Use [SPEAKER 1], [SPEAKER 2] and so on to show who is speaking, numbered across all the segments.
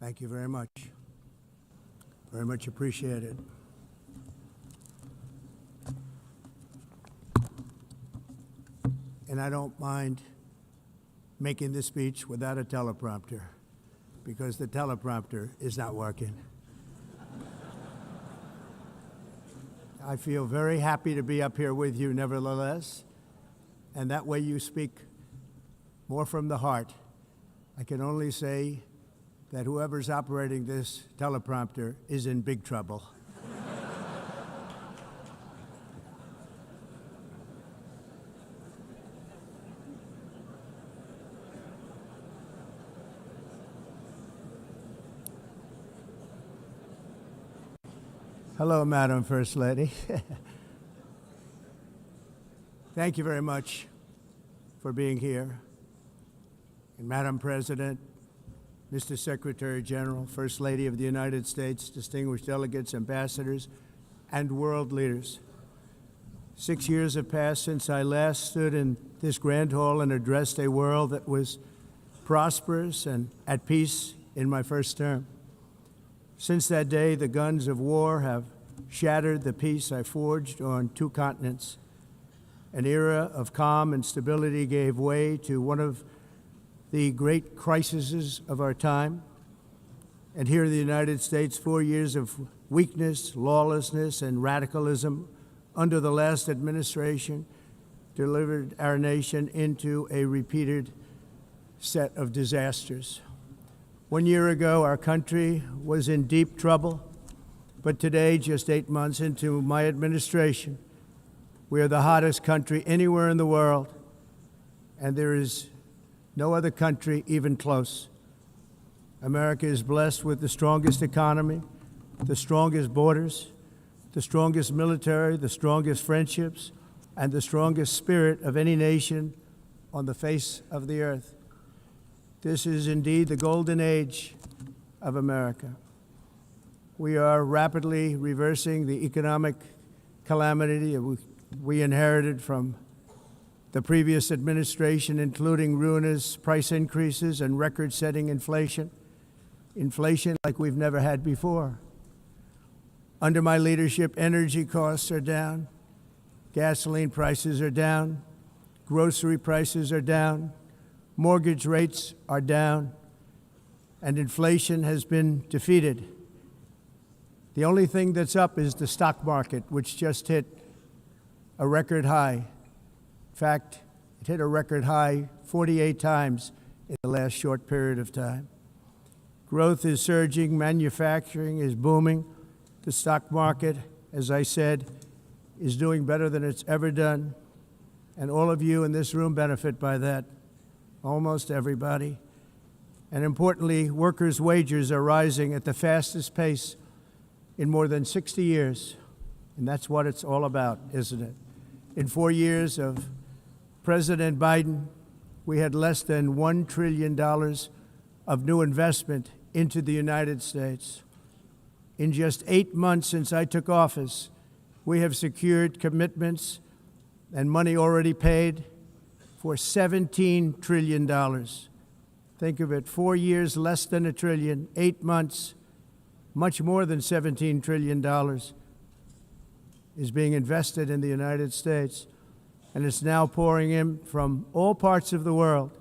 [SPEAKER 1] Thank you very much. Very much appreciated. And I don't mind making this speech without a teleprompter, because the teleprompter is not working. I feel very happy to be up here with you nevertheless, and that way you speak more from the heart. I can only say that whoever's operating this teleprompter is in big trouble. Hello, Madam First Lady. Thank you very much for being here. And Madam President, Mr. Secretary General, First Lady of the United States, distinguished delegates, ambassadors, and world leaders. 6 years have passed since I last stood in this grand hall and addressed a world that was prosperous and at peace in my first term. Since that day, the guns of war have shattered the peace I forged on 2 continents. An era of calm and stability gave way to one of the great crises of our time. And here in the United States, 4 years of weakness, lawlessness, and radicalism under the last administration delivered our nation into a repeated set of disasters. 1 year ago, our country was in deep trouble, but today, just 8 months into my administration, we are the hottest country anywhere in the world, and there is no other country even close. America is blessed with the strongest economy, the strongest borders, the strongest military, the strongest friendships, and the strongest spirit of any nation on the face of the earth. This is indeed the golden age of America. We are rapidly reversing the economic calamity we inherited from the previous administration, including ruinous price increases and record-setting inflation like we've never had before. Under my leadership, energy costs are down, gasoline prices are down, grocery prices are down, mortgage rates are down, and inflation has been defeated. The only thing that's up is the stock market, which just hit a record high. In fact, it hit a record high 48 times in the last short period of time. Growth is surging, manufacturing is booming. The stock market, as I said, is doing better than it's ever done, and all of you in this room benefit by that. Almost everybody. And importantly, workers' wages are rising at the fastest pace in more than 60 years. And that's what it's all about, isn't it? In 4 years of President Biden, we had less than $1 trillion of new investment into the United States. In just 8 months since I took office, we have secured commitments and money already paid for $17 trillion. Think of it, 4 years, less than $1 trillion, 8 months, much more than $17 trillion is being invested in the United States, and it's now pouring in from all parts of the world.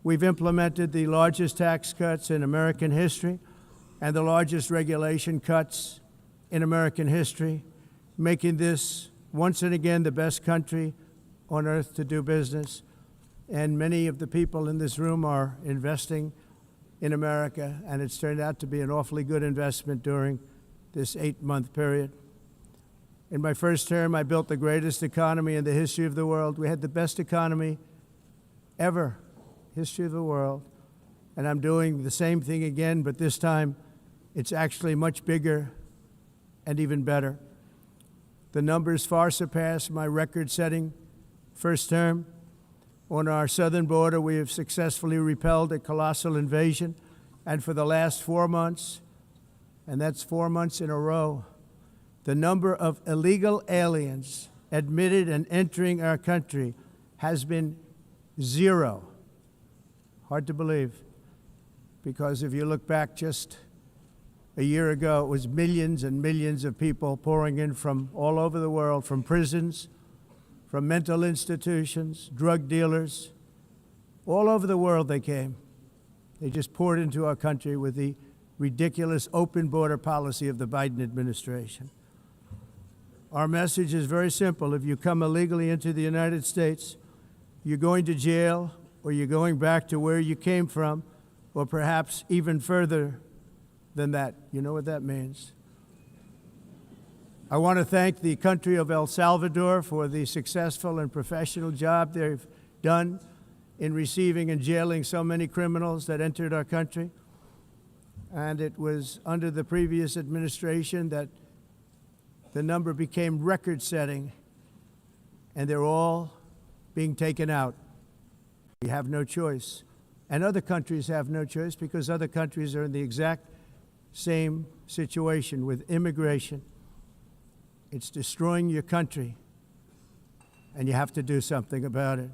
[SPEAKER 1] We've implemented the largest tax cuts in American history and the largest regulation cuts in American history, making this once and again the best country on earth to do business. And many of the people in this room are investing in America, and it's turned out to be an awfully good investment during this 8-month period. In my first term, I built the greatest economy in the history of the world. We had the best economy ever, history of the world. And I'm doing the same thing again, but this time it's actually much bigger and even better. The numbers far surpass my record-setting first term. On our southern border, we have successfully repelled a colossal invasion, and for the last 4 months, and that's 4 months in a row, the number of illegal aliens admitted and entering our country has been 0. Hard to believe. because if you look back just a year ago, it was millions and millions of people pouring in from all over the world, from prisons, from mental institutions, drug dealers. All over the world they came. They just poured into our country with the ridiculous open border policy of the Biden administration. Our message is very simple. If you come illegally into the United States, you're going to jail, or you're going back to where you came from, or perhaps even further than that. You know what that means. I want to thank the country of El Salvador for the successful and professional job they've done in receiving and jailing so many criminals that entered our country. And it was under the previous administration that the number became record-setting, and they're all being taken out. We have no choice. And other countries have no choice, because other countries are in the exact same situation with immigration. It's destroying your country, and you have to do something about it.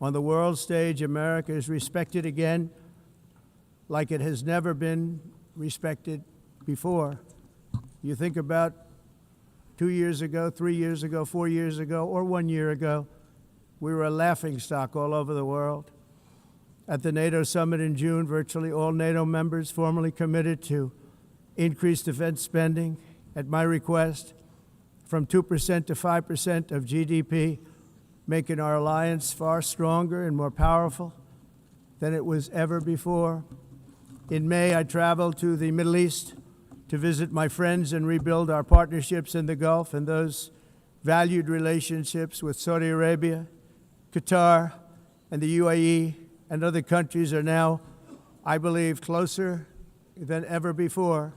[SPEAKER 1] On the world stage, America is respected again like it has never been respected before. You think about 2 years ago, 3 years ago, 4 years ago, or 1 year ago, we were a laughingstock all over the world. At the NATO summit in June, virtually all NATO members formally committed to increase defense spending, at my request, from 2% to 5% of GDP, making our alliance far stronger and more powerful than it was ever before. In May, I traveled to the Middle East to visit my friends and rebuild our partnerships in the Gulf and those valued relationships with Saudi Arabia, Qatar, and the UAE, and other countries are now, I believe, closer than ever before.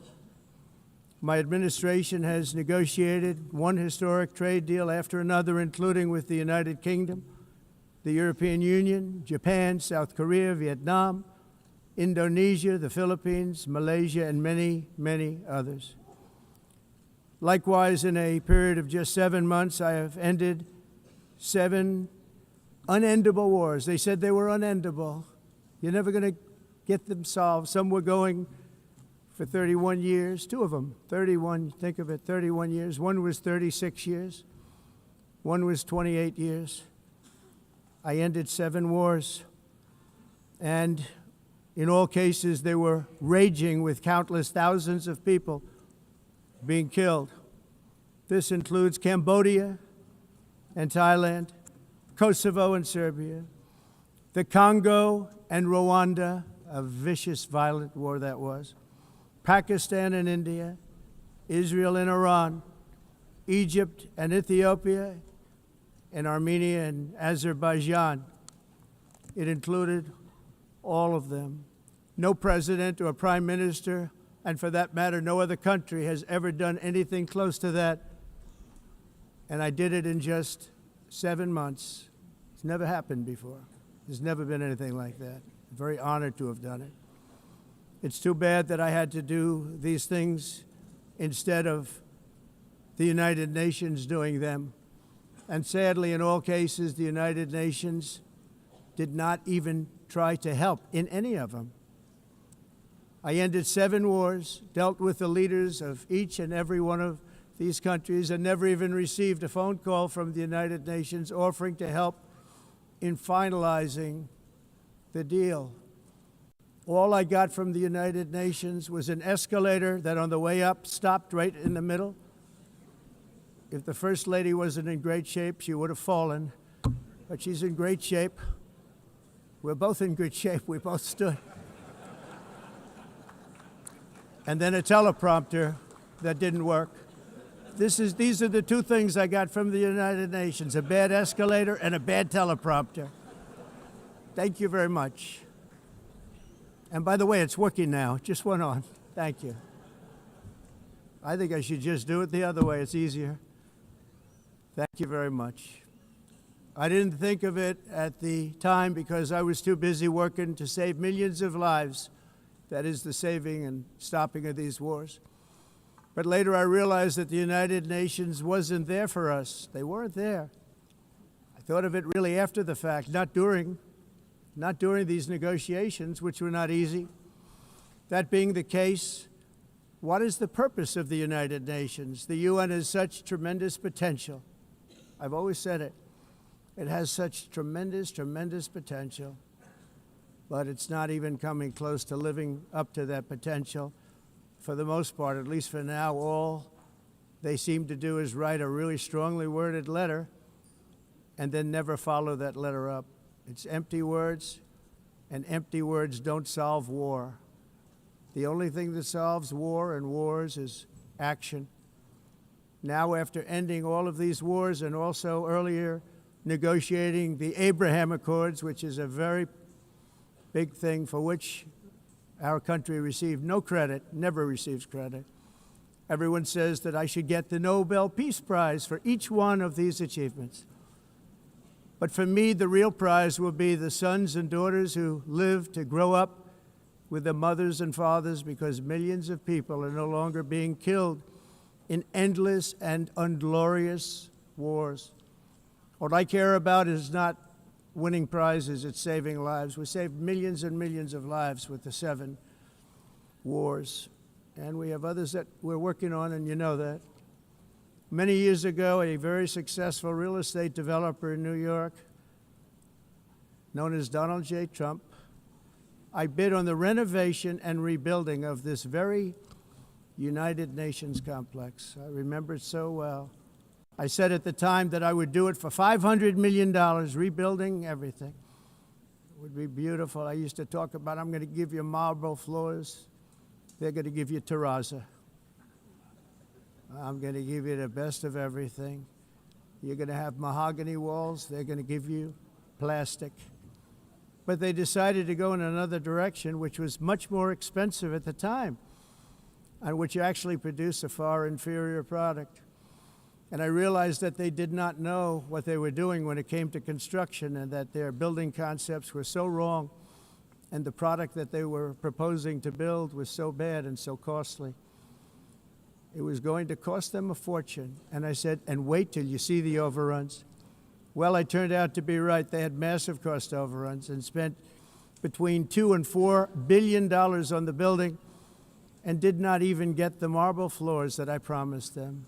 [SPEAKER 1] My administration has negotiated one historic trade deal after another, including with the United Kingdom, the European Union, Japan, South Korea, Vietnam, Indonesia, the Philippines, Malaysia, and many, many others. Likewise, in a period of just 7 months, I have ended 7 unendable wars. They said they were unendable. You're never going to get them solved. Some were going for 31 years, 2 of them, 31, think of it, 31 years. One was 36 years. One was 28 years. I ended 7 wars. And in all cases, they were raging with countless thousands of people being killed. This includes Cambodia and Thailand, Kosovo and Serbia, the Congo and Rwanda, a vicious, violent war that was, Pakistan and India, Israel and Iran, Egypt and Ethiopia, and Armenia and Azerbaijan. It included all of them. No president or prime minister, and for that matter, no other country has ever done anything close to that. And I did it in just 7 months. It's never happened before. There's never been anything like that. I'm very honored to have done it. It's too bad that I had to do these things instead of the United Nations doing them. And sadly, in all cases, the United Nations did not even try to help in any of them. I ended 7 wars, dealt with the leaders of each and every one of these countries, and never even received a phone call from the United Nations offering to help in finalizing the deal. All I got from the United Nations was an escalator that on the way up stopped right in the middle. If the First Lady wasn't in great shape, she would have fallen, but she's in great shape. We're both in good shape. We both stood. And then a teleprompter that didn't work. These are the 2 things I got from the United Nations, a bad escalator and a bad teleprompter. Thank you very much. And by the way, it's working now. It just went on. Thank you. I think I should just do it the other way. It's easier. Thank you very much. I didn't think of it at the time because I was too busy working to save millions of lives. That is the saving and stopping of these wars. But later I realized that the United Nations wasn't there for us. They weren't there. I thought of it really after the fact, not during these negotiations, which were not easy. That being the case, what is the purpose of the United Nations? The UN has such tremendous potential. I've always said it. It has such tremendous, tremendous potential, but it's not even coming close to living up to that potential. For the most part, at least for now, all they seem to do is write a really strongly worded letter and then never follow that letter up. It's empty words, and empty words don't solve war. The only thing that solves war and wars is action. Now, after ending all of these wars and also earlier negotiating the Abraham Accords, which is a very big thing for which our country received no credit, never receives credit. Everyone says that I should get the Nobel Peace Prize for each one of these achievements. But for me, the real prize will be the sons and daughters who live to grow up with the mothers and fathers, because millions of people are no longer being killed in endless and unglorious wars. What I care about is not winning prizes, it's saving lives. We saved millions and millions of lives with the 7 wars. And we have others that we're working on, and you know that. Many years ago, a very successful real estate developer in New York, known as Donald J. Trump, I bid on the renovation and rebuilding of this very United Nations complex. I remember it so well. I said at the time that I would do it for $500 million, rebuilding everything. It would be beautiful. I used to talk about, I'm going to give you marble floors. They're going to give you terrazzo. I'm going to give you the best of everything. You're going to have mahogany walls. They're going to give you plastic. But they decided to go in another direction, which was much more expensive at the time, and which actually produced a far inferior product. And I realized that they did not know what they were doing when it came to construction, and that their building concepts were so wrong, and the product that they were proposing to build was so bad and so costly. It was going to cost them a fortune. And I said, and wait till you see the overruns. Well, I turned out to be right. They had massive cost overruns and spent between $2 and $4 billion on the building and did not even get the marble floors that I promised them.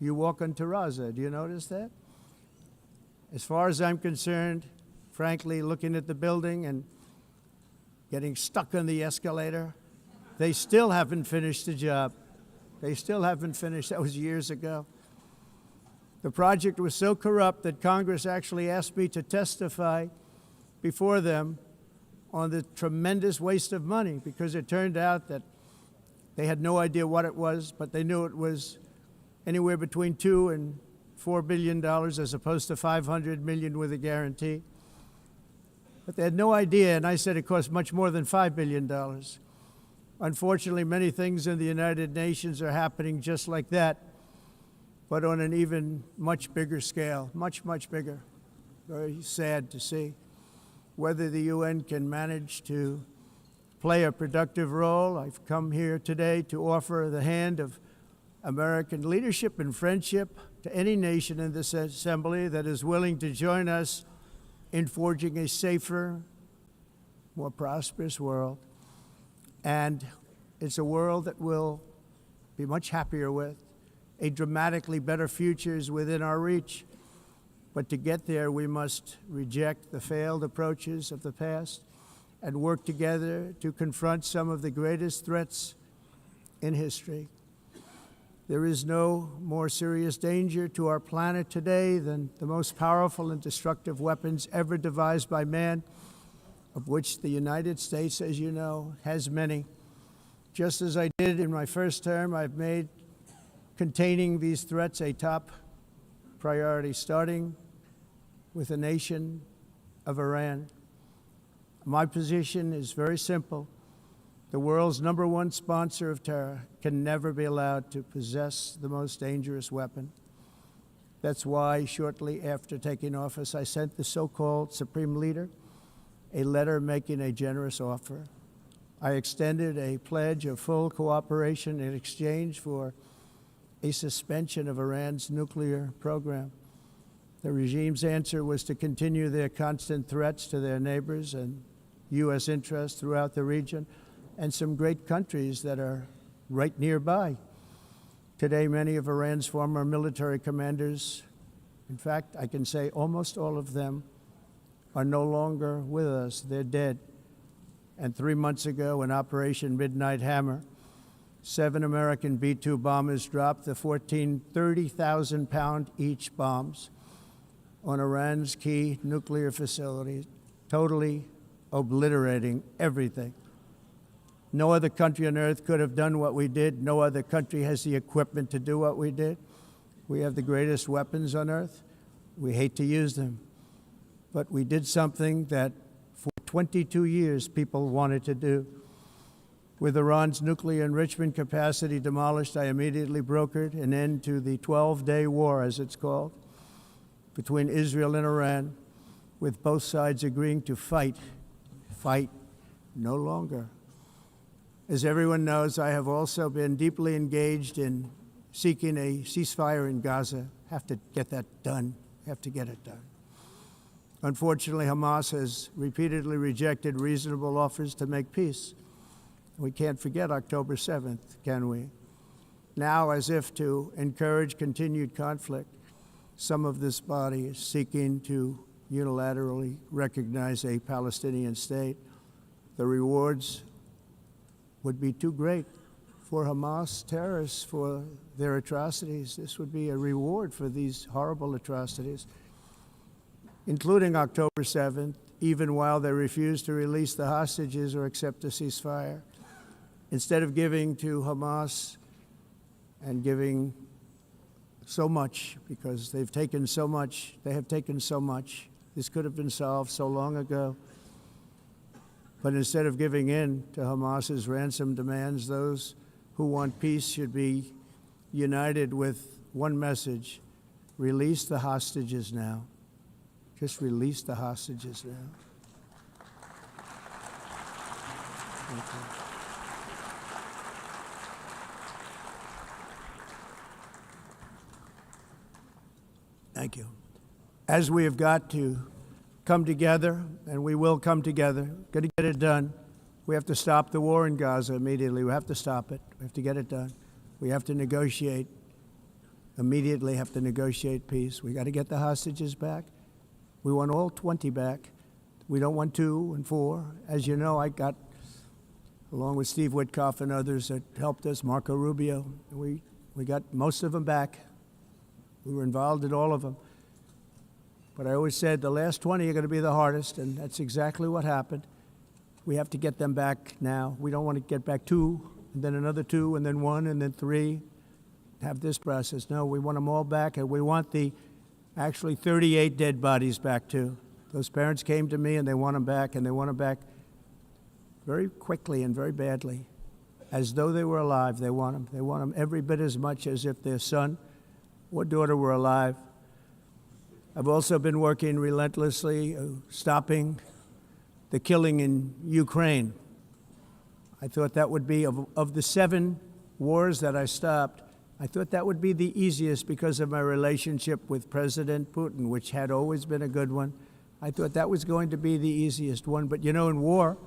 [SPEAKER 1] You walk on terrazzo. Do you notice that? As far as I'm concerned, frankly, looking at the building and getting stuck on the escalator, they still haven't finished the job. They still haven't finished. That was years ago. The project was so corrupt that Congress actually asked me to testify before them on the tremendous waste of money, because it turned out that they had no idea what it was, but they knew it was anywhere between $2 and $4 billion as opposed to $500 million with a guarantee. But they had no idea, and I said it cost much more than $5 billion. Unfortunately, many things in the United Nations are happening just like that, but on an even much bigger scale, much, much bigger. Very sad to see. Whether the UN can manage to play a productive role, I've come here today to offer the hand of American leadership and friendship to any nation in this assembly that is willing to join us in forging a safer, more prosperous world. And it's a world that we'll be much happier with. A dramatically better future is within our reach. But to get there, we must reject the failed approaches of the past and work together to confront some of the greatest threats in history. There is no more serious danger to our planet today than the most powerful and destructive weapons ever devised by man, of which the United States, as you know, has many. Just as I did in my first term, I've made containing these threats a top priority, starting with the nation of Iran. My position is very simple. The world's #1 sponsor of terror can never be allowed to possess the most dangerous weapon. That's why shortly after taking office, I sent the so-called Supreme Leader a letter making a generous offer. I extended a pledge of full cooperation in exchange for a suspension of Iran's nuclear program. The regime's answer was to continue their constant threats to their neighbors and U.S. interests throughout the region, and some great countries that are right nearby. Today, many of Iran's former military commanders, in fact, I can say almost all of them, are no longer with us. They're dead. And 3 months ago, in Operation Midnight Hammer, 7 American B-2 bombers dropped the 14 30,000-pound each bombs on Iran's key nuclear facilities, totally obliterating everything. No other country on earth could have done what we did. No other country has the equipment to do what we did. We have the greatest weapons on earth. We hate to use them. But we did something that for 22 years people wanted to do. With Iran's nuclear enrichment capacity demolished, I immediately brokered an end to the 12-day war, as it's called, between Israel and Iran, with both sides agreeing to fight no longer. As everyone knows, I have also been deeply engaged in seeking a ceasefire in Gaza. Have to get that done. Have to get it done. Unfortunately, Hamas has repeatedly rejected reasonable offers to make peace. We can't forget October 7th, can we? Now, as if to encourage continued conflict, some of this body is seeking to unilaterally recognize a Palestinian state. The rewards would be too great for Hamas terrorists for their atrocities. This would be a reward for these horrible atrocities, including October 7th, even while they refuse to release the hostages or accept a ceasefire. Instead of giving to Hamas and giving so much, because they've taken so much, they have taken so much. This could have been solved so long ago. But instead of giving in to Hamas's ransom demands, those who want peace should be united with one message: release the hostages now. Just release the hostages now. Thank you. Thank you. As we have got to come together, and we will come together, got to get it done. We have to stop the war in Gaza immediately. We have to stop it. We have to get it done. We have to negotiate, immediately have to negotiate peace. We got to get the hostages back. We want all 20 back. We don't want 2 and 4. As you know, I got, along with Steve Witkoff and others that helped us, Marco Rubio, we got most of them back. We were involved in all of them. But I always said the last 20 are going to be the hardest, and that's exactly what happened. We have to get them back now. We don't want to get back 2, and then another 2, and then 1, and then 3, have this process. No, we want them all back, and we want the actually 38 dead bodies back too. Those parents came to me, and they want them back, and they want them back very quickly and very badly, as though they were alive. They want them. They want them every bit as much as if their son or daughter were alive. I've also been working relentlessly, stopping the killing in Ukraine. I thought that would be, of the 7 wars that I stopped, I thought that would be the easiest because of my relationship with President Putin, which had always been a good one. I thought that was going to be the easiest one. But you know, in war,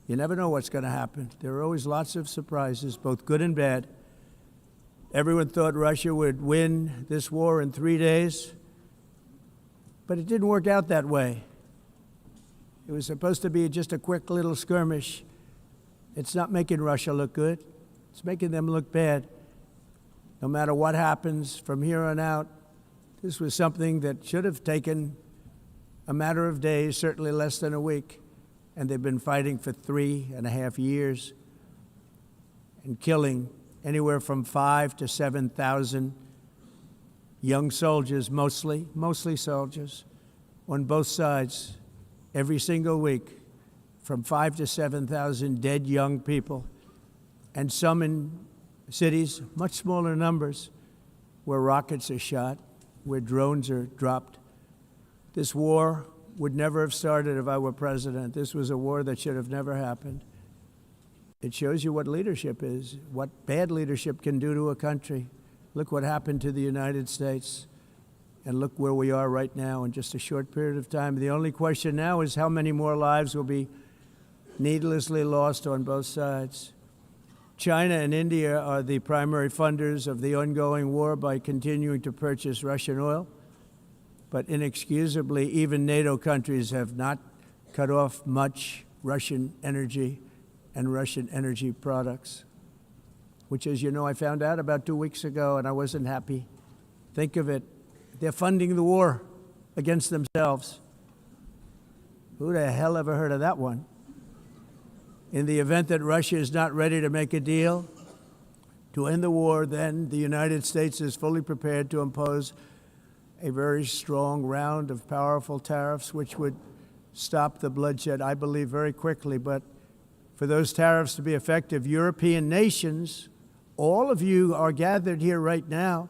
[SPEAKER 1] you never know what's going to happen. There are always lots of surprises, both good and bad. Everyone thought Russia would win this war in 3 days. But it didn't work out that way. It was supposed to be just a quick little skirmish. It's not making Russia look good. It's making them look bad. No matter what happens from here on out, this was something that should have taken a matter of days, certainly less than a week. And they've been fighting for 3.5 years and killing anywhere from 5,000 to 7,000 young soldiers, mostly soldiers, on both sides, every single week, from 5,000 to 7,000 dead young people, and some in cities, much smaller numbers, where rockets are shot, where drones are dropped. This war would never have started if I were president. This was a war that should have never happened. It shows you what leadership is, what bad leadership can do to a country. Look what happened to the United States, and look where we are right now in just a short period of time. The only question now is how many more lives will be needlessly lost on both sides. China and India are the primary funders of the ongoing war by continuing to purchase Russian oil. But inexcusably, even NATO countries have not cut off much Russian energy and Russian energy products, which, as you know, I found out about 2 weeks ago, and I wasn't happy. Think of it. They're funding the war against themselves. Who the hell ever heard of that one? In the event that Russia is not ready to make a deal to end the war, then the United States is fully prepared to impose a very strong round of powerful tariffs, which would stop the bloodshed, I believe, very quickly. But for those tariffs to be effective, European nations, all of you are gathered here right now,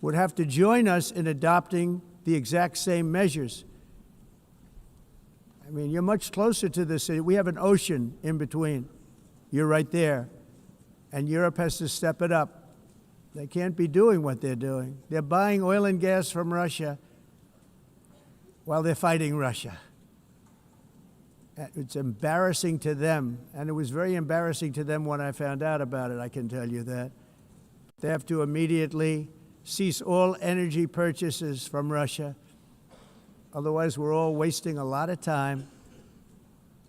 [SPEAKER 1] would have to join us in adopting the exact same measures. I mean, you're much closer to this. We have an ocean in between. You're right there. And Europe has to step it up. They can't be doing what they're doing. They're buying oil and gas from Russia while they're fighting Russia. It's embarrassing to them, and it was very embarrassing to them when I found out about it, I can tell you that. They have to immediately cease all energy purchases from Russia. Otherwise, we're all wasting a lot of time.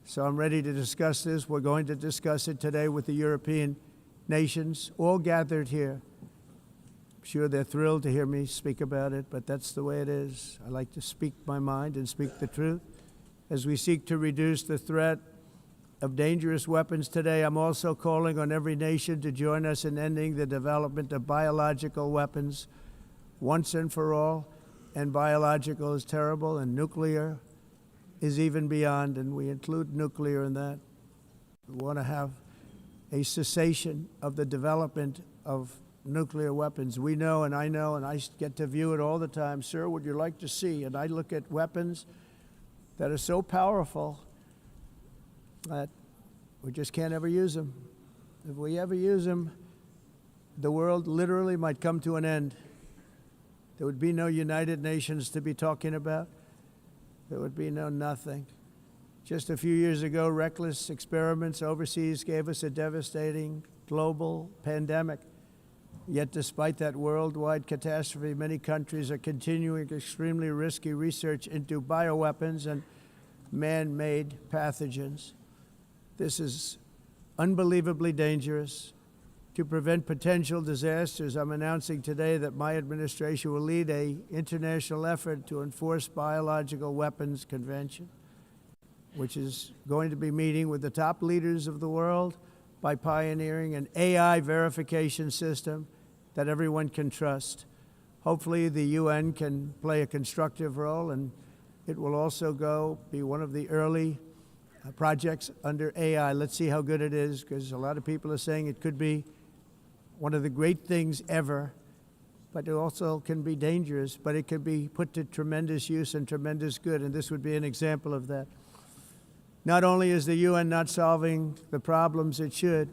[SPEAKER 1] So I'm ready to discuss this. We're going to discuss it today with the European nations, all gathered here. I'm sure they're thrilled to hear me speak about it, but that's the way it is. I like to speak my mind and speak the truth. As we seek to reduce the threat of dangerous weapons today, I'm also calling on every nation to join us in ending the development of biological weapons once and for all. And biological is terrible, and nuclear is even beyond, and we include nuclear in that. We want to have a cessation of the development of nuclear weapons. We know, and I get to view it all the time. Sir, would you like to see? And I look at weapons that are so powerful that we just can't ever use them. If we ever use them, the world literally might come to an end. There would be no United Nations to be talking about. There would be no nothing. Just a few years ago, reckless experiments overseas gave us a devastating global pandemic. Yet despite that worldwide catastrophe, many countries are continuing extremely risky research into bioweapons and man-made pathogens. This is unbelievably dangerous. To prevent potential disasters, I'm announcing today that my administration will lead an international effort to enforce biological weapons convention, which is going to be meeting with the top leaders of the world by pioneering an AI verification system that everyone can trust. Hopefully the UN can play a constructive role, and it will also be one of the early projects under AI. Let's see how good it is, because a lot of people are saying it could be one of the great things ever, but it also can be dangerous, but it can be put to tremendous use and tremendous good, and this would be an example of that. Not only is the UN not solving the problems it should,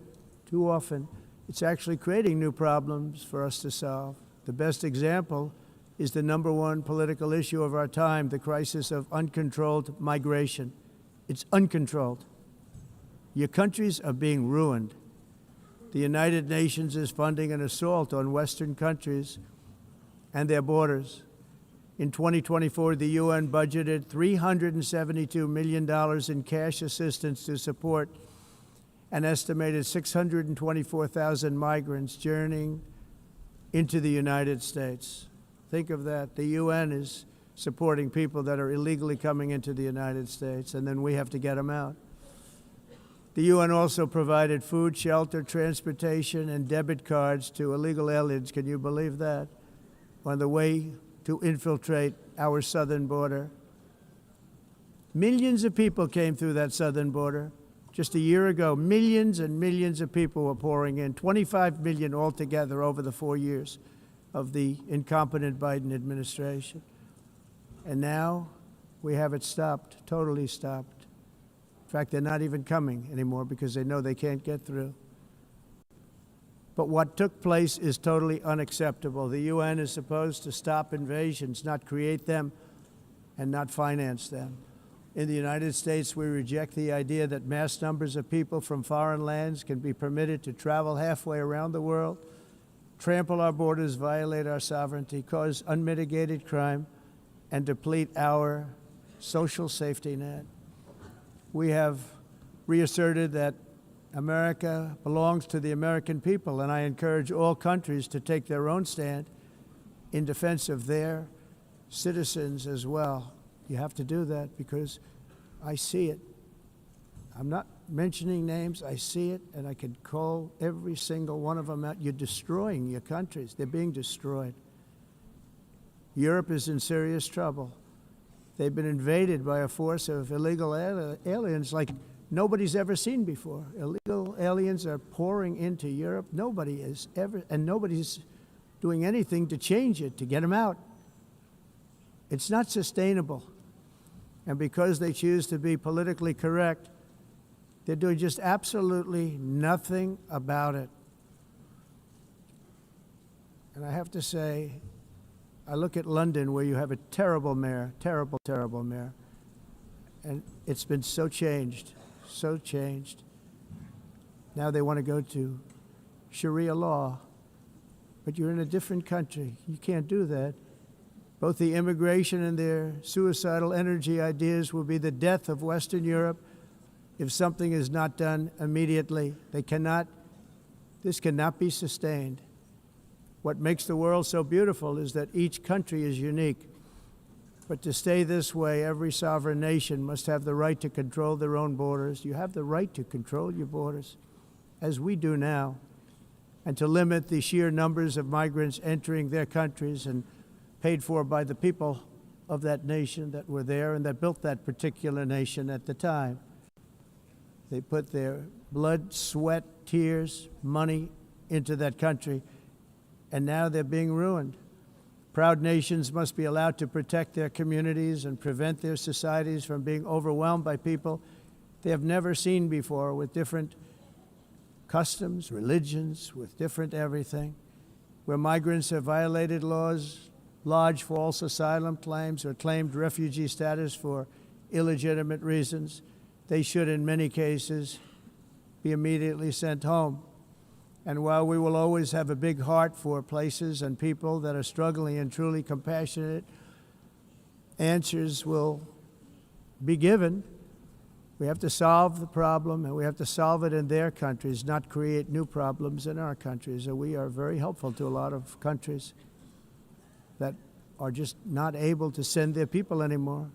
[SPEAKER 1] too often, it's actually creating new problems for us to solve. The best example is the #1 political issue of our time, the crisis of uncontrolled migration. It's uncontrolled. Your countries are being ruined. The United Nations is funding an assault on Western countries and their borders. In 2024, the UN budgeted $372 million in cash assistance to support an estimated 624,000 migrants journeying into the United States. Think of that. The UN is supporting people that are illegally coming into the United States, and then we have to get them out. The UN also provided food, shelter, transportation, and debit cards to illegal aliens. Can you believe that? On the way to infiltrate our southern border. Millions of people came through that southern border. Just a year ago, millions and millions of people were pouring in, 25 million altogether over the 4 years of the incompetent Biden administration. And now we have it stopped, totally stopped. In fact, they're not even coming anymore because they know they can't get through. But what took place is totally unacceptable. The UN is supposed to stop invasions, not create them and not finance them. In the United States, we reject the idea that mass numbers of people from foreign lands can be permitted to travel halfway around the world, trample our borders, violate our sovereignty, cause unmitigated crime, and deplete our social safety net. We have reasserted that America belongs to the American people, and I encourage all countries to take their own stand in defense of their citizens as well. You have to do that because I see it. I'm not mentioning names. I see it, and I can call every single one of them out. You're destroying your countries. They're being destroyed. Europe is in serious trouble. They've been invaded by a force of illegal aliens like nobody's ever seen before. Illegal aliens are pouring into Europe. Nobody is ever, and nobody's doing anything to change it, to get them out. It's not sustainable. And because they choose to be politically correct, they're doing just absolutely nothing about it. And I have to say, I look at London where you have a terrible mayor, terrible, terrible mayor. And it's been so changed, so changed. Now they want to go to Sharia law, but you're in a different country. You can't do that. Both the immigration and their suicidal energy ideas will be the death of Western Europe if something is not done immediately. This cannot be sustained. What makes the world so beautiful is that each country is unique. But to stay this way, every sovereign nation must have the right to control their own borders. You have the right to control your borders, as we do now, and to limit the sheer numbers of migrants entering their countries and paid for by the people of that nation that were there and that built that particular nation at the time. They put their blood, sweat, tears, money into that country, and now they're being ruined. Proud nations must be allowed to protect their communities and prevent their societies from being overwhelmed by people they have never seen before, with different customs, religions, with different everything. Where migrants have violated laws, lodged false asylum claims, or claimed refugee status for illegitimate reasons, they should, in many cases, be immediately sent home. And while we will always have a big heart for places and people that are struggling and truly compassionate, answers will be given. We have to solve the problem, and we have to solve it in their countries, not create new problems in our countries. And we are very helpful to a lot of countries that are just not able to send their people anymore.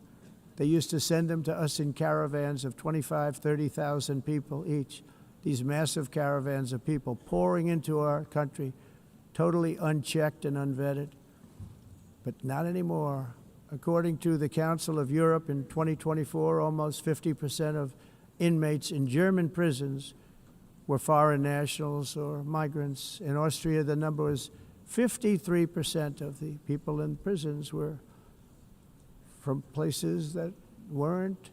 [SPEAKER 1] They used to send them to us in caravans of 25,000, 30,000 people each. These massive caravans of people pouring into our country, totally unchecked and unvetted. But not anymore. According to the Council of Europe in 2024, almost 50% of inmates in German prisons were foreign nationals or migrants. In Austria, the number was 53% of the people in prisons were from places that weren't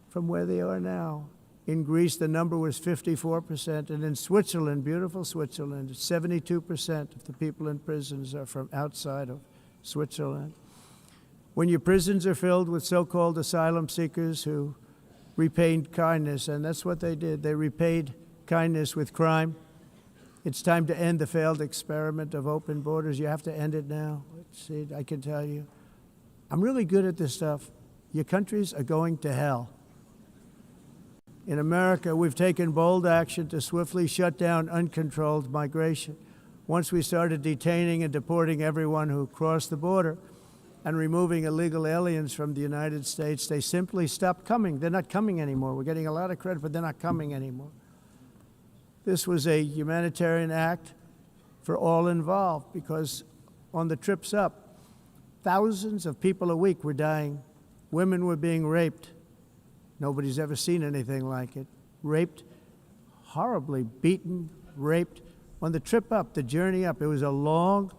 [SPEAKER 1] from where they are now. In Greece, the number was 54%, and in Switzerland, beautiful Switzerland, 72% of the people in prisons are from outside of Switzerland. When your prisons are filled with so-called asylum seekers who repaid kindness, and that's what they did, they repaid kindness with crime. It's time to end the failed experiment of open borders. You have to end it now. See, I can tell you. I'm really good at this stuff. Your countries are going to hell. In America, we've taken bold action to swiftly shut down uncontrolled migration. Once we started detaining and deporting everyone who crossed the border and removing illegal aliens from the United States, they simply stopped coming. They're not coming anymore. We're getting a lot of credit, but they're not coming anymore. This was a humanitarian act for all involved, because on the trips up, thousands of people a week were dying. Women were being raped. Nobody's ever seen anything like it. Raped, horribly beaten, raped. On the trip up, the journey up, it was a long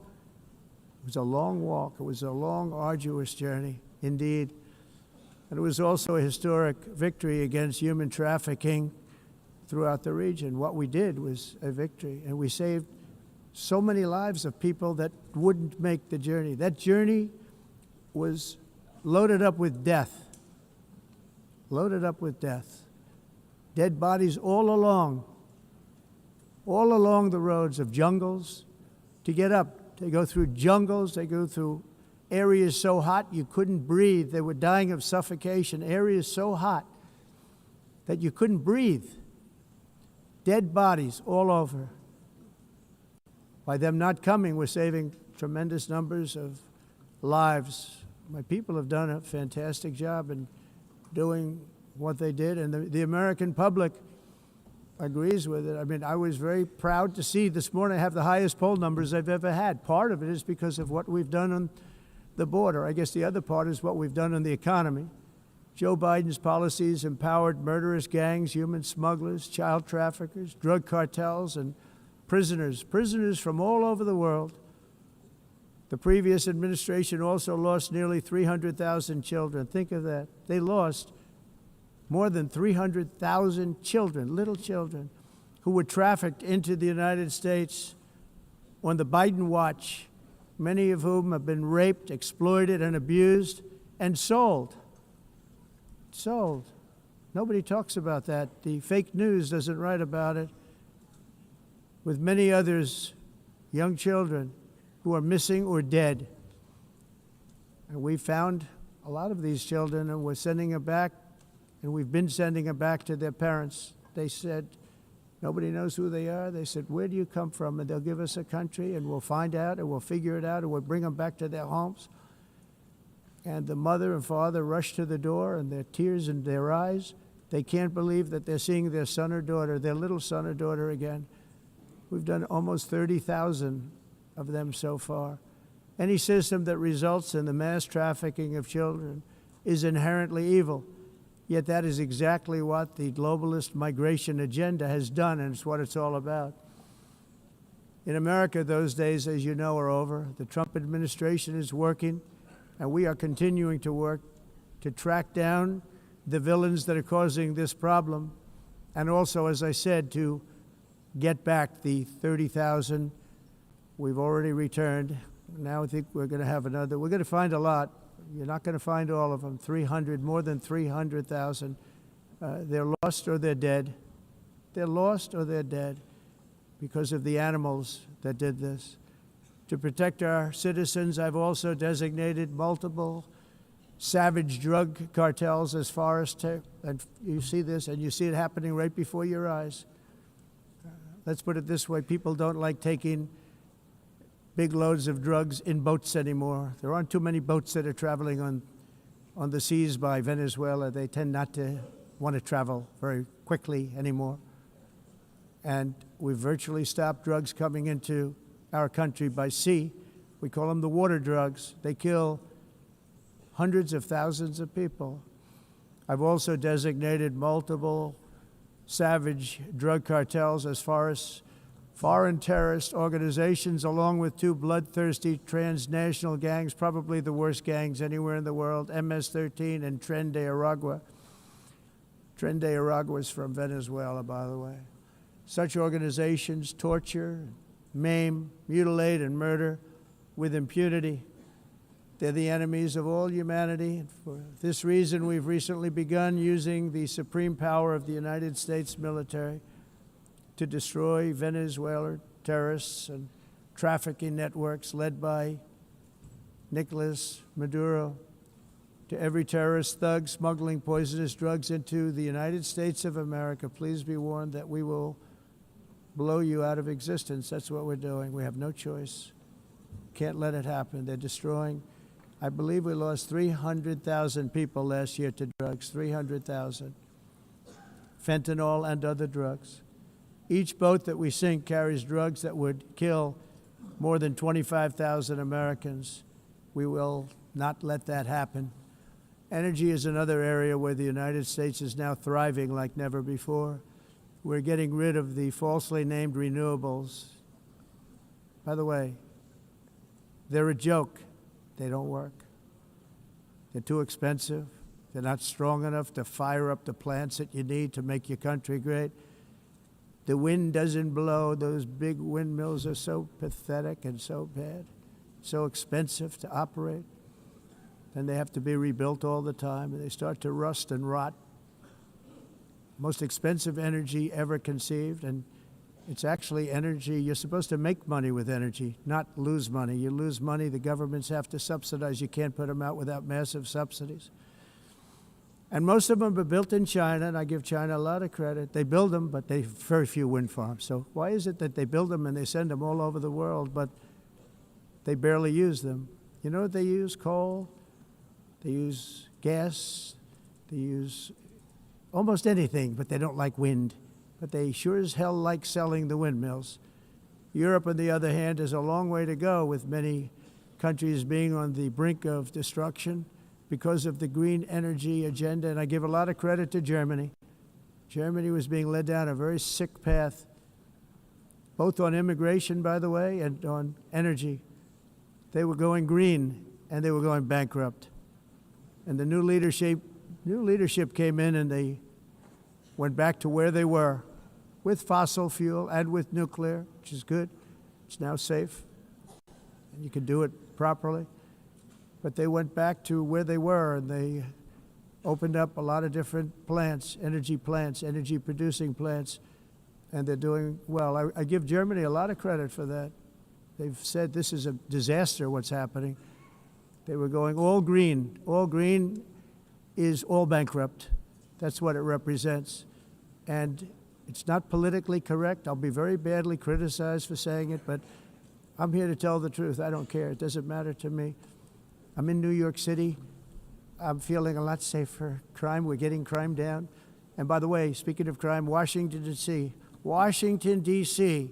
[SPEAKER 1] walk. It was a long, arduous journey, indeed. And it was also a historic victory against human trafficking throughout the region. What we did was a victory, and we saved so many lives of people that wouldn't make the journey. That journey was loaded up with death. loaded up with death. Dead bodies all along the roads of jungles to get up. They go through jungles, they go through areas so hot you couldn't breathe. They were dying of suffocation, areas so hot that you couldn't breathe. Dead bodies all over. By them not coming, we're saving tremendous numbers of lives. My people have done a fantastic job in doing what they did, and the American public agrees with it. I mean, I was very proud to see this morning I have the highest poll numbers I've ever had. Part of it is because of what we've done on the border. I guess the other part is what we've done on the economy. Joe Biden's policies empowered murderous gangs, human smugglers, child traffickers, drug cartels, and prisoners from all over the world. The previous administration also lost nearly 300,000 children. Think of that. They lost more than 300,000 children, little children, who were trafficked into the United States on the Biden watch, many of whom have been raped, exploited, and abused, and sold. Sold. Nobody talks about that. The fake news doesn't write about it. With many others, young children who are missing or dead. And we found a lot of these children, and we're sending them back, and we've been sending them back to their parents. They said, nobody knows who they are. They said, where do you come from? And they'll give us a country, and we'll find out, and we'll figure it out, and we'll bring them back to their homes. And the mother and father rush to the door, and their tears in their eyes. They can't believe that they're seeing their son or daughter, their little son or daughter again. We've done almost 30,000 of them so far. Any system that results in the mass trafficking of children is inherently evil. Yet that is exactly what the globalist migration agenda has done, and it's what it's all about. In America, those days, as you know, are over. The Trump administration is working, and we are continuing to work to track down the villains that are causing this problem, and also, as I said, to get back the 30,000 we've already returned. Now I think we're going to have another. We're going to find a lot. You're not going to find all of them. 300, more than 300,000. They're lost or they're dead. They're lost or they're dead because of the animals that did this. To protect our citizens, I've also designated multiple savage drug cartels as far as and you see this, and you see it happening right before your eyes. Let's put it this way, people don't like taking big loads of drugs in boats anymore. There aren't too many boats that are traveling on the seas by Venezuela. They tend not to want to travel very quickly anymore. And we've virtually stopped drugs coming into our country by sea. We call them the water drugs. They kill hundreds of thousands of people. I've also designated multiple savage drug cartels as far as foreign terrorist organizations, along with two bloodthirsty transnational gangs, probably the worst gangs anywhere in the world, MS-13 and Tren de Aragua. Tren de Aragua is from Venezuela, by the way. Such organizations torture, maim, mutilate, and murder with impunity. They're the enemies of all humanity. And for this reason, we've recently begun using the supreme power of the United States military to destroy Venezuelan terrorists and trafficking networks led by Nicolas Maduro. To every terrorist thug smuggling poisonous drugs into the United States of America, please be warned that we will blow you out of existence. That's what we're doing. We have no choice. Can't let it happen. They're destroying. I believe we lost 300,000 people last year to drugs, 300,000. Fentanyl and other drugs. Each boat that we sink carries drugs that would kill more than 25,000 Americans. We will not let that happen. Energy is another area where the United States is now thriving like never before. We're getting rid of the falsely named renewables. By the way, they're a joke. They don't work. They're too expensive. They're not strong enough to fire up the plants that you need to make your country great. The wind doesn't blow. Those big windmills are so pathetic and so bad, so expensive to operate. And they have to be rebuilt all the time, and they start to rust and rot most expensive energy ever conceived, and it's actually energy. You're supposed to make money with energy, not lose money. You lose money, the governments have to subsidize. You can't put them out without massive subsidies. And most of them are built in China, and I give China a lot of credit. They build them, but they have very few wind farms. So why is it that they build them and they send them all over the world, but they barely use them? You know what they use? Coal. They use gas. They use almost anything, but they don't like wind. But they sure as hell like selling the windmills. Europe, on the other hand, has a long way to go, with many countries being on the brink of destruction because of the green energy agenda. And I give a lot of credit to Germany. Germany was being led down a very sick path, both on immigration, by the way, and on energy. They were going green, and they were going bankrupt. And the new leadership came in, and they went back to where they were, with fossil fuel and with nuclear, which is good. It's now safe, and you can do it properly. But they went back to where they were, and they opened up a lot of different plants, energy-producing plants, and they're doing well. I give Germany a lot of credit for that. They've said this is a disaster, what's happening. They were going all green. All green is all bankrupt. That's what it represents. And it's not politically correct. I'll be very badly criticized for saying it, but I'm here to tell the truth. I don't care. It doesn't matter to me. I'm in New York City. I'm feeling a lot safer. Crime, we're getting crime down. And by the way, speaking of crime, Washington, D.C. Washington, D.C.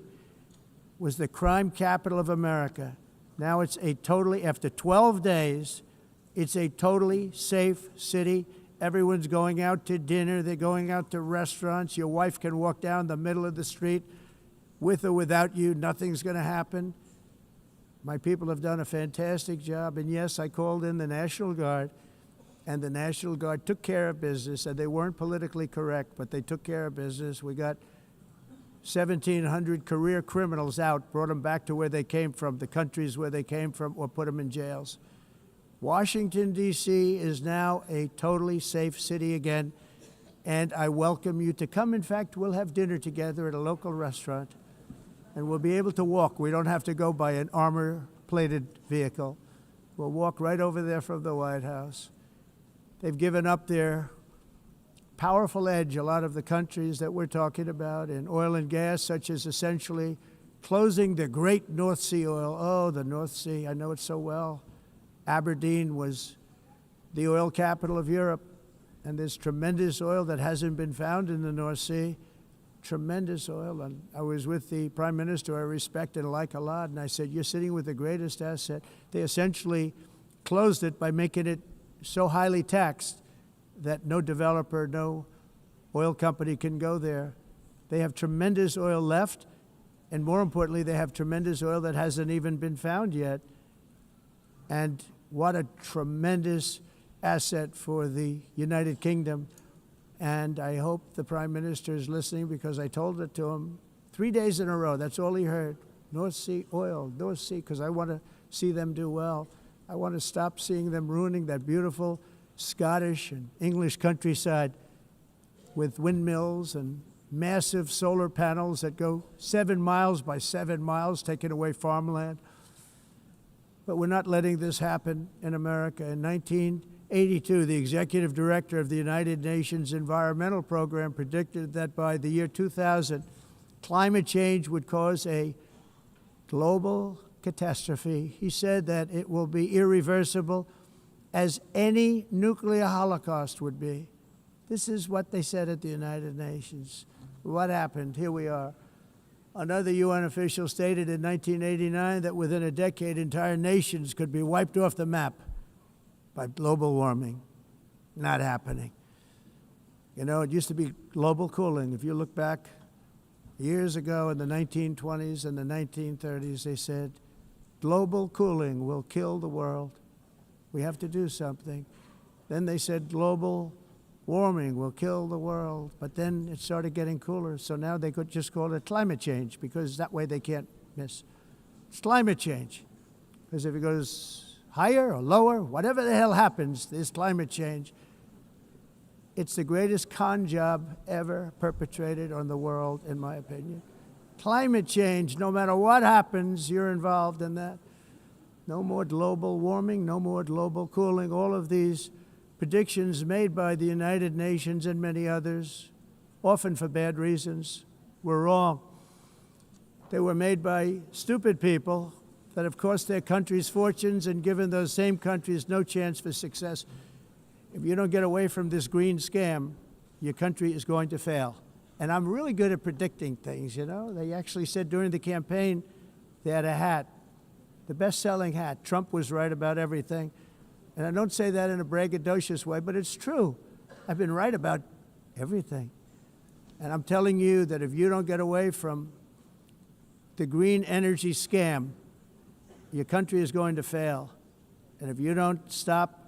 [SPEAKER 1] was the crime capital of America. Now it's a totally, after 12 days, it's a totally safe city. Everyone's going out to dinner. They're going out to restaurants. Your wife can walk down the middle of the street with or without you. Nothing's going to happen. My people have done a fantastic job. And yes, I called in the National Guard, and the National Guard took care of business. And they weren't politically correct, but they took care of business. We got 1,700 career criminals out, brought them back to where they came from, the countries where they came from, or put them in jails. Washington, D.C. is now a totally safe city again, and I welcome you to come. In fact, we'll have dinner together at a local restaurant, and we'll be able to walk. We don't have to go by an armor-plated vehicle. We'll walk right over there from the White House. They've given up their powerful edge, a lot of the countries that we're talking about, in oil and gas, such as essentially closing the great North Sea oil. Oh, the North Sea, I know it so well. Aberdeen was the oil capital of Europe, and there's tremendous oil that hasn't been found in the North Sea, tremendous oil. And I was with the Prime Minister I respect and like a lot, and I said, you're sitting with the greatest asset. They essentially closed it by making it so highly taxed that no developer, no oil company can go there. They have tremendous oil left, and more importantly, they have tremendous oil that hasn't even been found yet. And what a tremendous asset for the United Kingdom. And I hope the Prime Minister is listening, because I told it to him 3 days in a row. That's all he heard. North Sea oil, North Sea, because I want to see them do well. I want to stop seeing them ruining that beautiful Scottish and English countryside with windmills and massive solar panels that go 7 miles by 7 miles, taking away farmland. But we're not letting this happen in America. In 1982, the executive director of the United Nations Environmental Program predicted that by the year 2000, climate change would cause a global catastrophe. He said that it will be irreversible, as any nuclear holocaust would be. This is what they said at the United Nations. What happened? Here we are. Another UN official stated in 1989 that within a decade, entire nations could be wiped off the map by global warming. Not happening. You know, it used to be global cooling. If you look back years ago in the 1920s and the 1930s, they said, global cooling will kill the world. We have to do something. Then they said global warming will kill the world, but then it started getting cooler, so now they could just call it climate change, because that way they can't miss. It's climate change, because if it goes higher or lower, whatever the hell happens, there's climate change. It's the greatest con job ever perpetrated on the world, in my opinion. Climate change, no matter what happens, you're involved in that. No more global warming, no more global cooling. All of these predictions made by the United Nations and many others, often for bad reasons, were wrong. They were made by stupid people that have cost their countries fortunes and given those same countries no chance for success. If you don't get away from this green scam, your country is going to fail. And I'm really good at predicting things, you know. They actually said during the campaign they had a hat, the best-selling hat. Trump was right about everything. And I don't say that in a braggadocious way, but it's true. I've been right about everything. And I'm telling you that if you don't get away from the green energy scam, your country is going to fail. And if you don't stop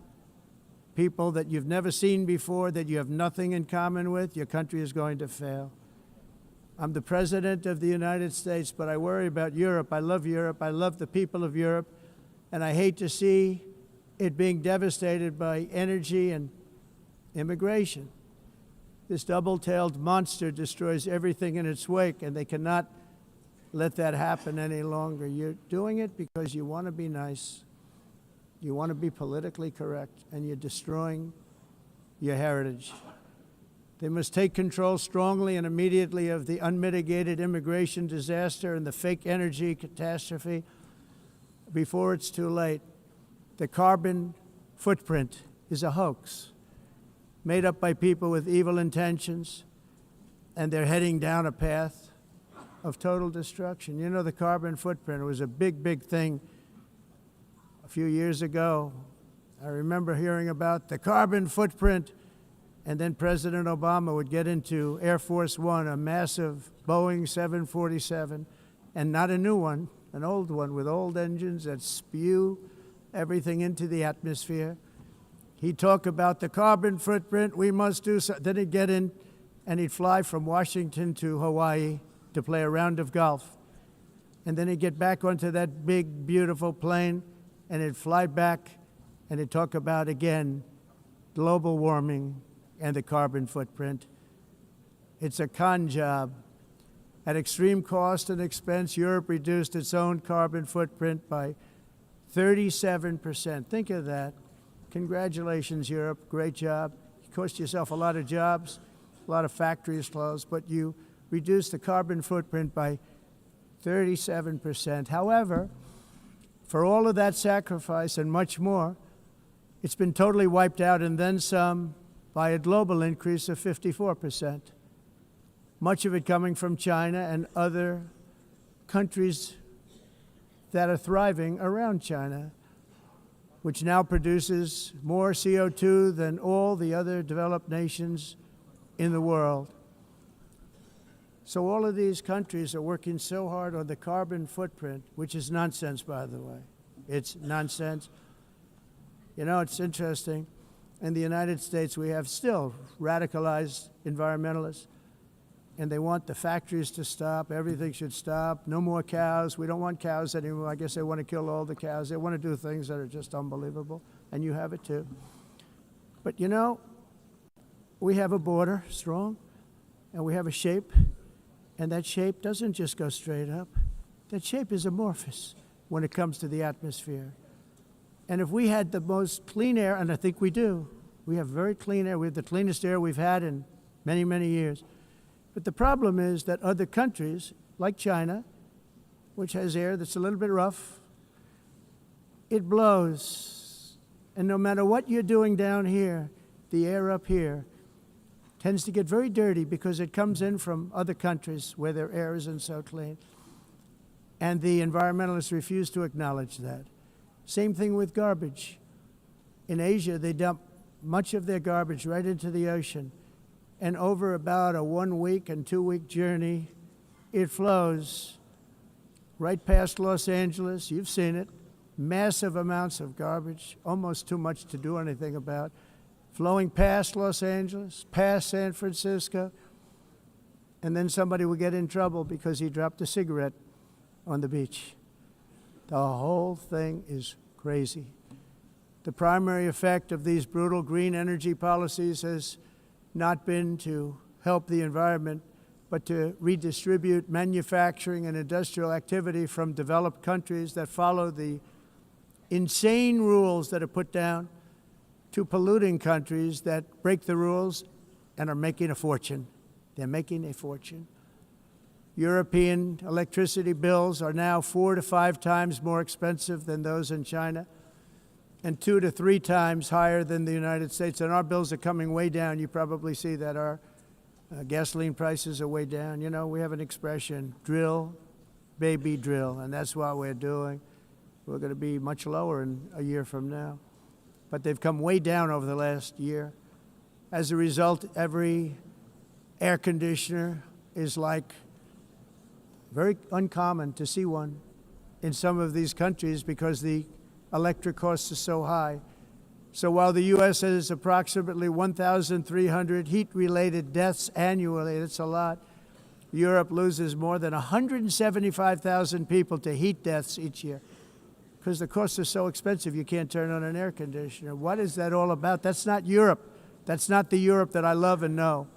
[SPEAKER 1] people that you've never seen before, that you have nothing in common with, your country is going to fail. I'm the President of the United States, but I worry about Europe. I love Europe. I love the people of Europe. And I hate to see it being devastated by energy and immigration. This double-tailed monster destroys everything in its wake, and they cannot let that happen any longer. You're doing it because you want to be nice. You want to be politically correct, and you're destroying your heritage. They must take control strongly and immediately of the unmitigated immigration disaster and the fake energy catastrophe before it's too late. The carbon footprint is a hoax made up by people with evil intentions, and they're heading down a path of total destruction. You know, the carbon footprint was a big, big thing a few years ago. I remember hearing about the carbon footprint, and then President Obama would get into Air Force One, a massive Boeing 747, and not a new one, an old one with old engines that spew everything into the atmosphere. He'd talk about the carbon footprint, we must do so. Then he'd get in and he'd fly from Washington to Hawaii to play a round of golf. And then he'd get back onto that big, beautiful plane and he'd fly back and he'd talk about, again, global warming and the carbon footprint. It's a con job. At extreme cost and expense, Europe reduced its own carbon footprint by 37%. Think of that. Congratulations, Europe. Great job. You cost yourself a lot of jobs, a lot of factories closed, but you reduced the carbon footprint by 37%. However, for all of that sacrifice and much more, it's been totally wiped out and then some by a global increase of 54%. Much of it coming from China and other countries that are thriving around China, which now produces more CO2 than all the other developed nations in the world. So all of these countries are working so hard on the carbon footprint, which is nonsense, by the way. It's nonsense. You know, it's interesting. In the United States, we have still radicalized environmentalists, and they want the factories to stop. Everything should stop. No more cows. We don't want cows anymore. I guess they want to kill all the cows. They want to do things that are just unbelievable, and you have it too. But you know, we have a border, strong, and we have a shape, and that shape doesn't just go straight up. That shape is amorphous when it comes to the atmosphere. And if we had the most clean air, and I think we do, we have very clean air. We have the cleanest air we've had in many, many years. But the problem is that other countries, like China, which has air that's a little bit rough, it blows. And no matter what you're doing down here, the air up here tends to get very dirty because it comes in from other countries where their air isn't so clean. And the environmentalists refuse to acknowledge that. Same thing with garbage. In Asia, they dump much of their garbage right into the ocean. And over about a 1 week and 2 week journey, it flows right past Los Angeles. You've seen it. Massive amounts of garbage, almost too much to do anything about, flowing past Los Angeles, past San Francisco, and then somebody will get in trouble because he dropped a cigarette on the beach. The whole thing is crazy. The primary effect of these brutal green energy policies has not been to help the environment, but to redistribute manufacturing and industrial activity from developed countries that follow the insane rules that are put down to polluting countries that break the rules and are making a fortune. They're making a fortune. European electricity bills are now 4 to 5 times more expensive than those in China, and 2 to 3 times higher than the United States. And our bills are coming way down. You probably see that our gasoline prices are way down. You know, we have an expression, drill, baby, drill, and that's what we're doing. We're going to be much lower in a year from now. But they've come way down over the last year. As a result, every air conditioner is like very uncommon to see one in some of these countries because the electric costs are so high. So while the U.S. has approximately 1,300 heat-related deaths annually, that's a lot, Europe loses more than 175,000 people to heat deaths each year because the costs are so expensive you can't turn on an air conditioner. What is that all about? That's not Europe. That's not the Europe that I love and know.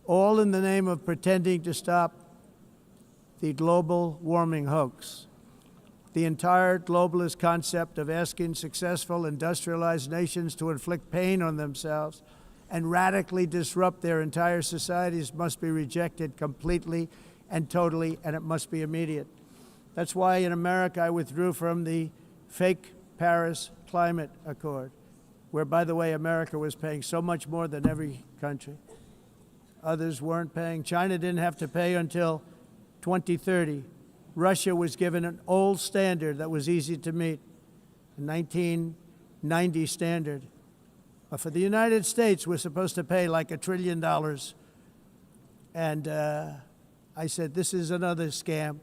[SPEAKER 1] All in the name of pretending to stop the global warming hoax. The entire globalist concept of asking successful industrialized nations to inflict pain on themselves and radically disrupt their entire societies must be rejected completely and totally, and it must be immediate. That's why in America I withdrew from the fake Paris Climate Accord, where, by the way, America was paying so much more than every country. Others weren't paying. China didn't have to pay until 2030. Russia was given an old standard that was easy to meet, a 1990 standard. But for the United States, we're supposed to pay like $1 trillion. And I said, this is another scam.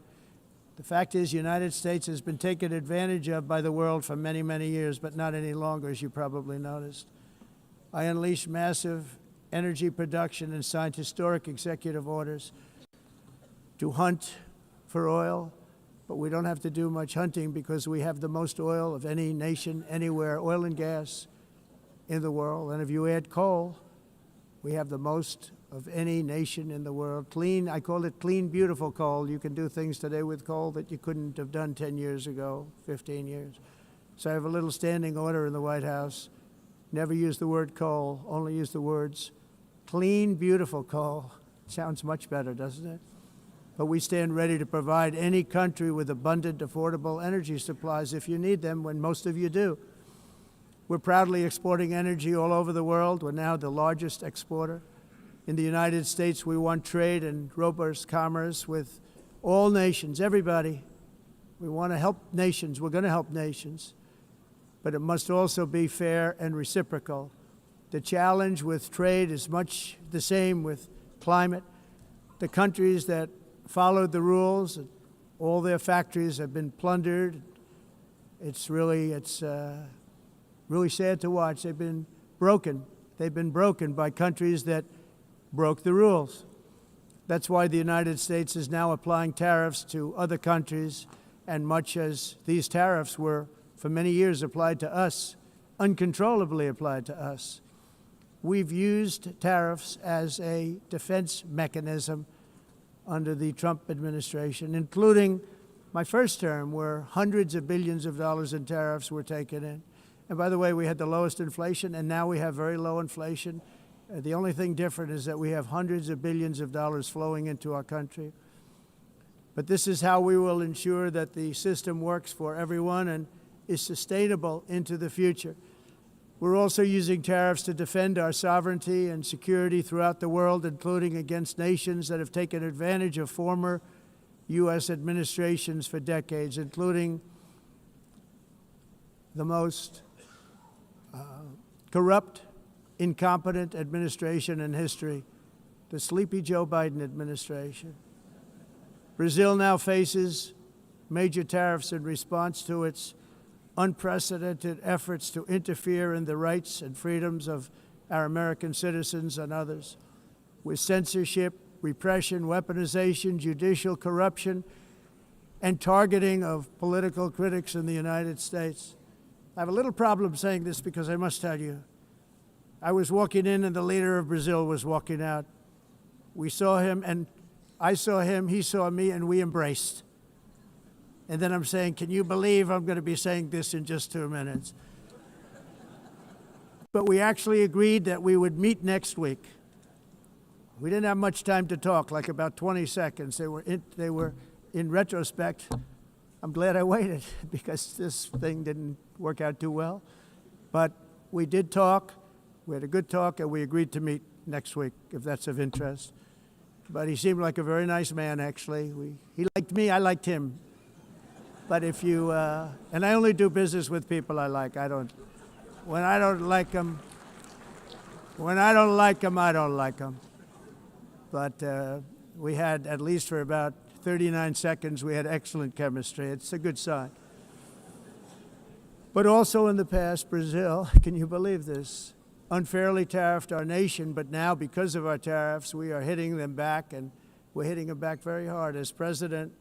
[SPEAKER 1] The fact is, the United States has been taken advantage of by the world for many, many years, but not any longer, as you probably noticed. I unleashed massive energy production and signed historic executive orders to hunt for oil, but we don't have to do much hunting because we have the most oil of any nation anywhere, oil and gas in the world. And if you add coal, we have the most of any nation in the world. Clean, I call it clean, beautiful coal. You can do things today with coal that you couldn't have done 10 years ago, 15 years. So I have a little standing order in the White House. Never use the word coal, only use the words clean, beautiful coal. Sounds much better, doesn't it? But we stand ready to provide any country with abundant, affordable energy supplies if you need them, when most of you do. We're proudly exporting energy all over the world. We're now the largest exporter. In the United States, we want trade and robust commerce with all nations, everybody. We want to help nations. We're going to help nations. But it must also be fair and reciprocal. The challenge with trade is much the same with climate. The countries that followed the rules, all their factories have been plundered. It's really sad to watch. They've been broken. They've been broken by countries that broke the rules. That's why the United States is now applying tariffs to other countries, and much as these tariffs were for many years applied to us, uncontrollably applied to us. We've used tariffs as a defense mechanism under the Trump administration, including my first term, where hundreds of billions of dollars in tariffs were taken in. And by the way, we had the lowest inflation, and now we have very low inflation. The only thing different is that we have hundreds of billions of dollars flowing into our country. But this is how we will ensure that the system works for everyone and is sustainable into the future. We're also using tariffs to defend our sovereignty and security throughout the world, including against nations that have taken advantage of former U.S. administrations for decades, including the most corrupt, incompetent administration in history, the sleepy Joe Biden administration. Brazil now faces major tariffs in response to its unprecedented efforts to interfere in the rights and freedoms of our American citizens and others, with censorship, repression, weaponization, judicial corruption, and targeting of political critics in the United States. I have a little problem saying this because I must tell you, I was walking in and the leader of Brazil was walking out. We saw him and I saw him, he saw me, and we embraced. And then I'm saying, can you believe I'm going to be saying this in just 2 minutes? But we actually agreed that we would meet next week. We didn't have much time to talk, like about 20 seconds. They were in retrospect, I'm glad I waited because this thing didn't work out too well. But we did talk, we had a good talk, and we agreed to meet next week, if that's of interest. But he seemed like a very nice man, actually. He liked me, I liked him. But if you, and I only do business with people I like. When I don't like them, I don't like them. But we had, at least for about 39 seconds, we had excellent chemistry. It's a good sign. But also in the past, Brazil, can you believe this, unfairly tariffed our nation, but now because of our tariffs, we are hitting them back, and we're hitting them back very hard. As president,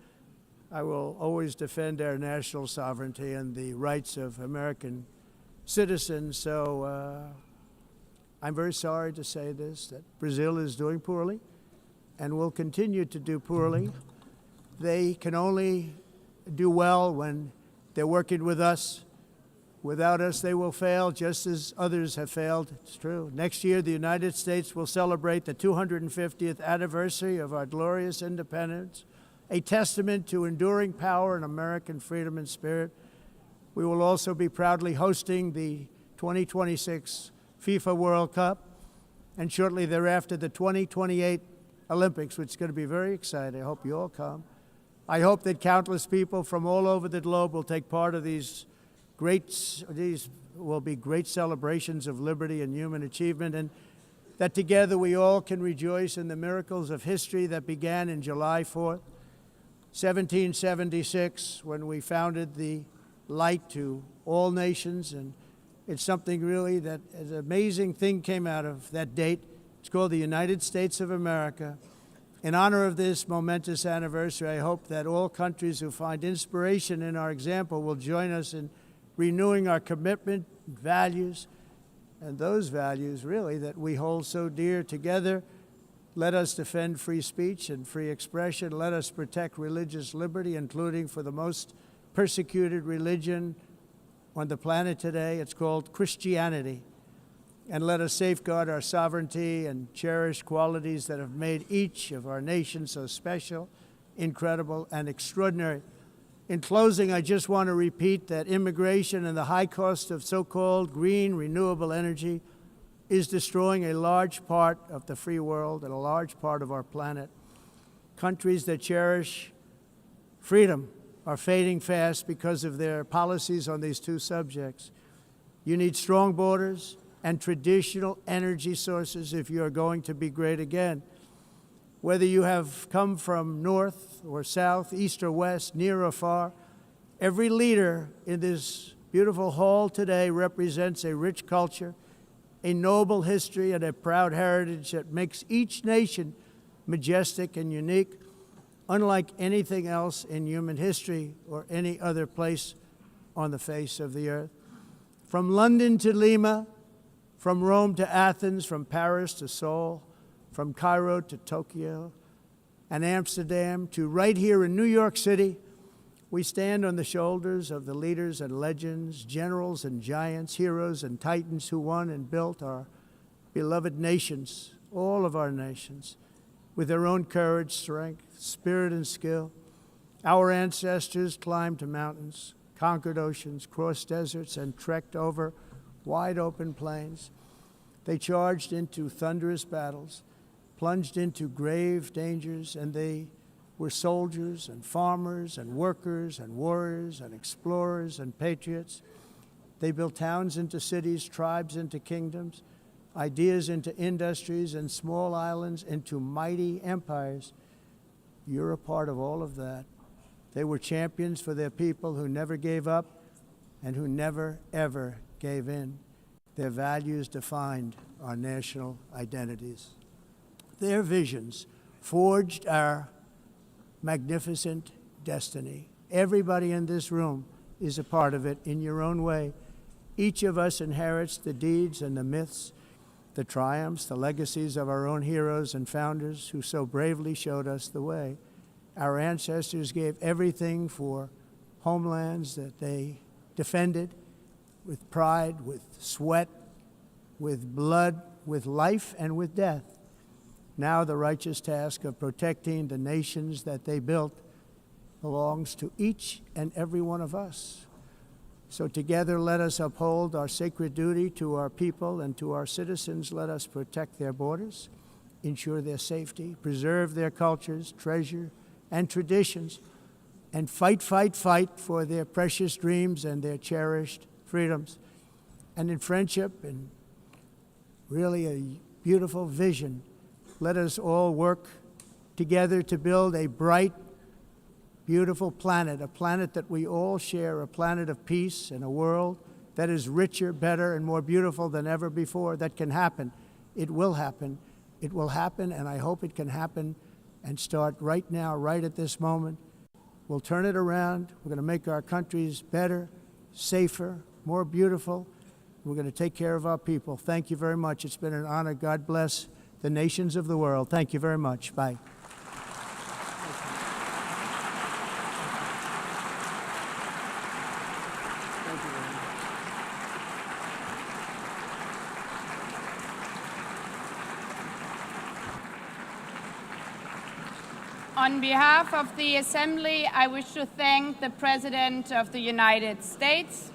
[SPEAKER 1] I will always defend our national sovereignty and the rights of American citizens. So I'm very sorry to say this, that Brazil is doing poorly and will continue to do poorly. They can only do well when they're working with us. Without us, they will fail, just as others have failed. It's true. Next year, the United States will celebrate the 250th anniversary of our glorious independence, a testament to enduring power and American freedom and spirit. We will also be proudly hosting the 2026 FIFA World Cup, and shortly thereafter, the 2028 Olympics, which is going to be very exciting. I hope you all come. I hope that countless people from all over the globe will take part of these will be great celebrations of liberty and human achievement, and that together we all can rejoice in the miracles of history that began in July 4th, 1776, when we founded the light to all nations. And it's something really that an amazing thing came out of that date. It's called the United States of America. In honor of this momentous anniversary, I hope that all countries who find inspiration in our example will join us in renewing our commitment, values, and those values really that we hold so dear. Together, let us defend free speech and free expression. Let us protect religious liberty, including for the most persecuted religion on the planet today. It's called Christianity. And let us safeguard our sovereignty and cherish qualities that have made each of our nations so special, incredible, and extraordinary. In closing, I just want to repeat that immigration and the high cost of so-called green renewable energy is destroying a large part of the free world and a large part of our planet. Countries that cherish freedom are fading fast because of their policies on these two subjects. You need strong borders and traditional energy sources if you are going to be great again. Whether you have come from north or south, east or west, near or far, every leader in this beautiful hall today represents a rich culture, a noble history, and a proud heritage that makes each nation majestic and unique, unlike anything else in human history or any other place on the face of the earth. From London to Lima, from Rome to Athens, from Paris to Seoul, from Cairo to Tokyo and Amsterdam to right here in New York City, we stand on the shoulders of the leaders and legends, generals and giants, heroes and titans who won and built our beloved nations, all of our nations, with their own courage, strength, spirit, and skill. Our ancestors climbed mountains, conquered oceans, crossed deserts, and trekked over wide open plains. They charged into thunderous battles, plunged into grave dangers, and they were soldiers and farmers and workers and warriors and explorers and patriots. They built towns into cities, tribes into kingdoms, ideas into industries, and small islands into mighty empires. You're a part of all of that. They were champions for their people who never gave up and who never, ever gave in. Their values defined our national identities. Their visions forged our magnificent destiny. Everybody in this room is a part of it in your own way. Each of us inherits the deeds and the myths the triumphs, the legacies of our own heroes and founders who so bravely showed us the way. Our ancestors gave everything for homelands that they defended with pride, with sweat, with blood, with life, and with death. Now the righteous task of protecting the nations that they built belongs to each and every one of us. So together let us uphold our sacred duty to our people and to our citizens. Let us protect their borders, ensure their safety, preserve their cultures, treasure, and traditions, and fight, fight, fight for their precious dreams and their cherished freedoms. And in friendship and really a beautiful vision, let us all work together to build a bright, beautiful planet, a planet that we all share, a planet of peace and a world that is richer, better, and more beautiful than ever before. That can happen. It will happen. It will happen, and I hope it can happen and start right now, right at this moment. We'll turn it around. We're going to make our countries better, safer, more beautiful. We're going to take care of our people. Thank you very much. It's been an honor. God bless the nations of the world. Thank you very much. Bye.
[SPEAKER 2] On behalf of the Assembly, I wish to thank the President of the United States,